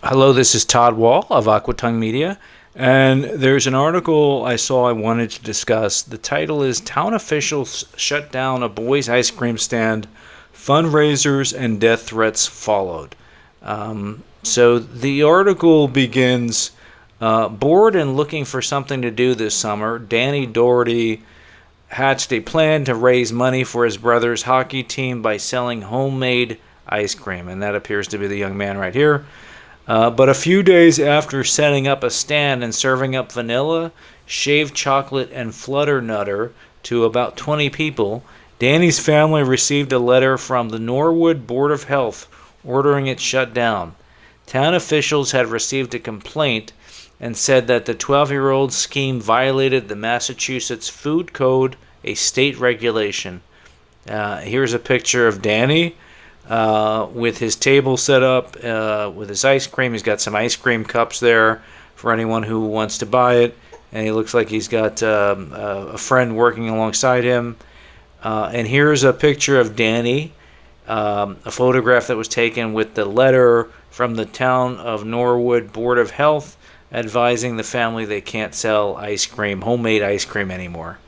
Hello, this is Todd Wall of Aquatongue Media, and there's an article I saw I wanted to discuss. The title is Town Officials Shut Down a Boys' Ice Cream Stand, Fundraisers and Death Threats Followed. So the article begins bored and looking for something to do this summer. Danny Doherty hatched a plan to raise money for his brother's hockey team by selling homemade ice cream, and that appears to be the young man right here. But a few days after setting up a stand and serving up vanilla, shaved chocolate, and flutter nutter to about 20 people, Danny's family received a letter from the Norwood Board of Health ordering it shut down. Town officials had received a complaint and said that the 12-year-old scheme violated the Massachusetts Food Code, a state regulation. Here's a picture of Danny with his table set up with his ice cream. He's got some ice cream cups there for anyone who wants to buy it. And he looks like he's got a friend working alongside him. And here's a picture of Danny, a photograph that was taken with the letter from the town of Norwood Board of Health advising the family they can't sell ice cream, homemade ice cream anymore.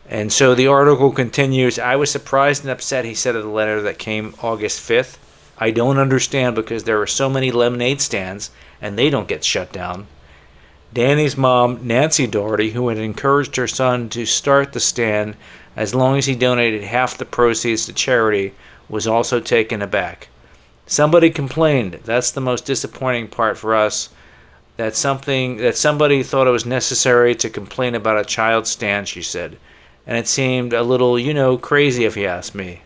And so the article continues. I was surprised and upset, he said in the letter that came August 5th. I don't understand because there are so many lemonade stands and they don't get shut down. Danny's mom, Nancy Doherty, who had encouraged her son to start the stand as long as he donated half the proceeds to charity, was also taken aback. Somebody complained. That's the most disappointing part for us. That somebody thought it was necessary to complain about a child's stand, she said. And it seemed a little, crazy if you ask me.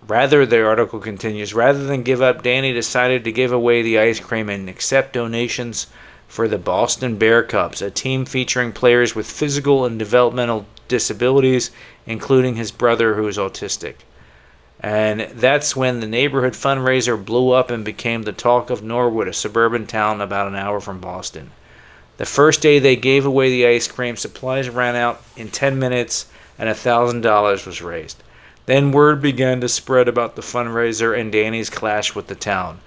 The article continues, rather than give up, Danny decided to give away the ice cream and accept donations for the Boston Bear Cubs, a team featuring players with physical and developmental disabilities, including his brother who is autistic. And that's when the neighborhood fundraiser blew up and became the talk of Norwood, a suburban town about an hour from Boston. The first day they gave away the ice cream, supplies ran out in 10 minutes and $1,000 was raised. Then word began to spread about the fundraiser and Danny's clash with the town.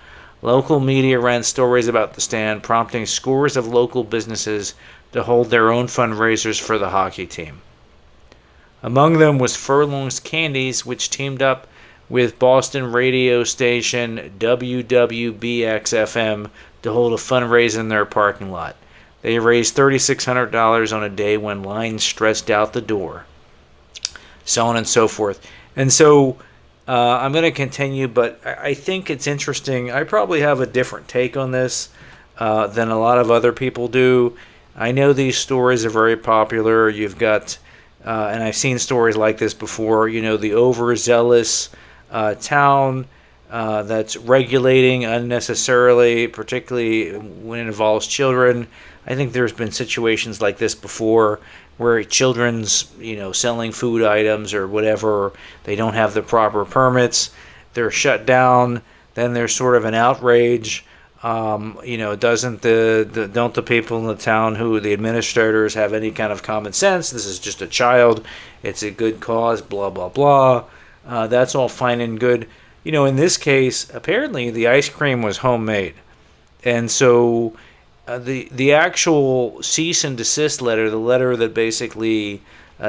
Local media ran stories about the stand, prompting scores of local businesses to hold their own fundraisers for the hockey team. Among them was Furlong's Candies, which teamed up with Boston radio station WWBX-FM to hold a fundraiser in their parking lot. They raised $3,600 on a day when lines stretched out the door, so on and so forth. And so I'm going to continue, but I think it's interesting. I probably have a different take on this than a lot of other people do. I know these stories are very popular. You've got, and I've seen stories like this before, the overzealous town that's regulating unnecessarily, particularly when it involves children. I think there's been situations like this before where children's, selling food items or whatever, they don't have the proper permits, they're shut down, then there's sort of an outrage. Doesn't don't the people in the town who the administrators have any kind of common sense? This is just a child, it's a good cause, blah, blah, blah. That's all fine and good. In this case, apparently the ice cream was homemade. And so the actual cease and desist letter, the letter that basically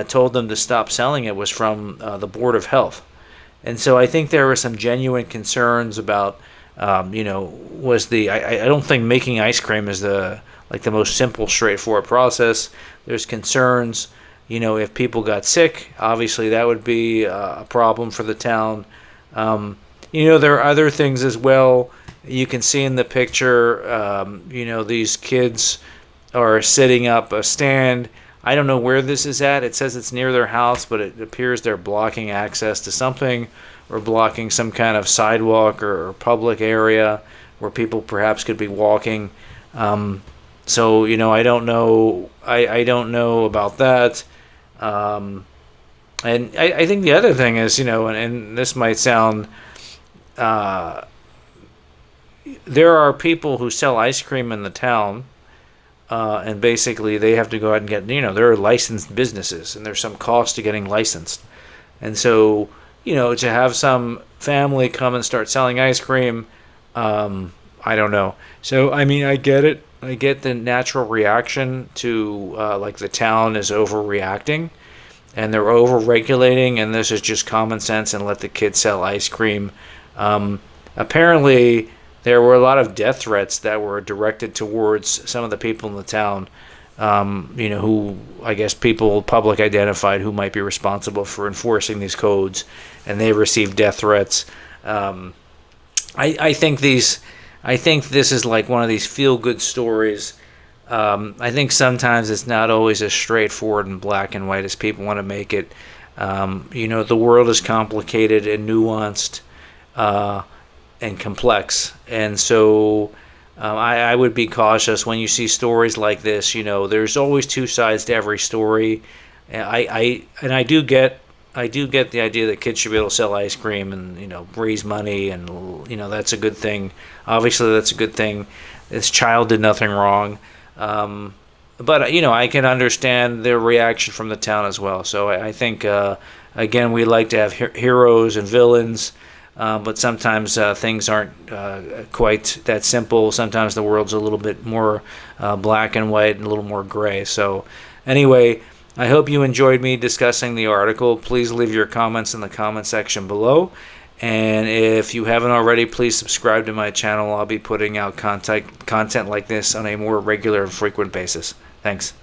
told them to stop selling it, was from the Board of Health. And so I think there were some genuine concerns about, I don't think making ice cream is the most simple, straightforward process. There's concerns, if people got sick, obviously that would be a problem for the town. There are other things as well. You can see in the picture, these kids are setting up a stand. I don't know where this is at. It says it's near their house, but it appears they're blocking access to something or blocking some kind of sidewalk or public area where people perhaps could be walking. I don't know. I don't know about that. And I think the other thing is, and this might sound... there are people who sell ice cream in the town, and basically they have to go out and get, there are licensed businesses, and there's some cost to getting licensed. And so, to have some family come and start selling ice cream, I don't know. So I mean, I get it. I get the natural reaction to like the town is overreacting and they're over regulating, and this is just common sense and let the kids sell ice cream. Apparently, there were a lot of death threats that were directed towards some of the people in the town. Who I guess people, public identified who might be responsible for enforcing these codes, and they received death threats. Um, I think I think this is like one of these feel good stories. I think sometimes it's not always as straightforward and black and white as people want to make it. The world is complicated and nuanced uh, and complex, and so I would be cautious when you see stories like this. There's always two sides to every story. And I do get the idea that kids should be able to sell ice cream and raise money, and that's a good thing. Obviously, that's a good thing. This child did nothing wrong. Um, but I can understand the reaction from the town as well. So I think again, we like to have heroes and villains, but sometimes things aren't quite that simple. Sometimes the world's a little bit more black and white and a little more gray. So anyway, I hope you enjoyed me discussing the article. Please leave your comments in the comment section below. And if you haven't already, please subscribe to my channel. I'll be putting out content like this on a more regular and frequent basis. Thanks.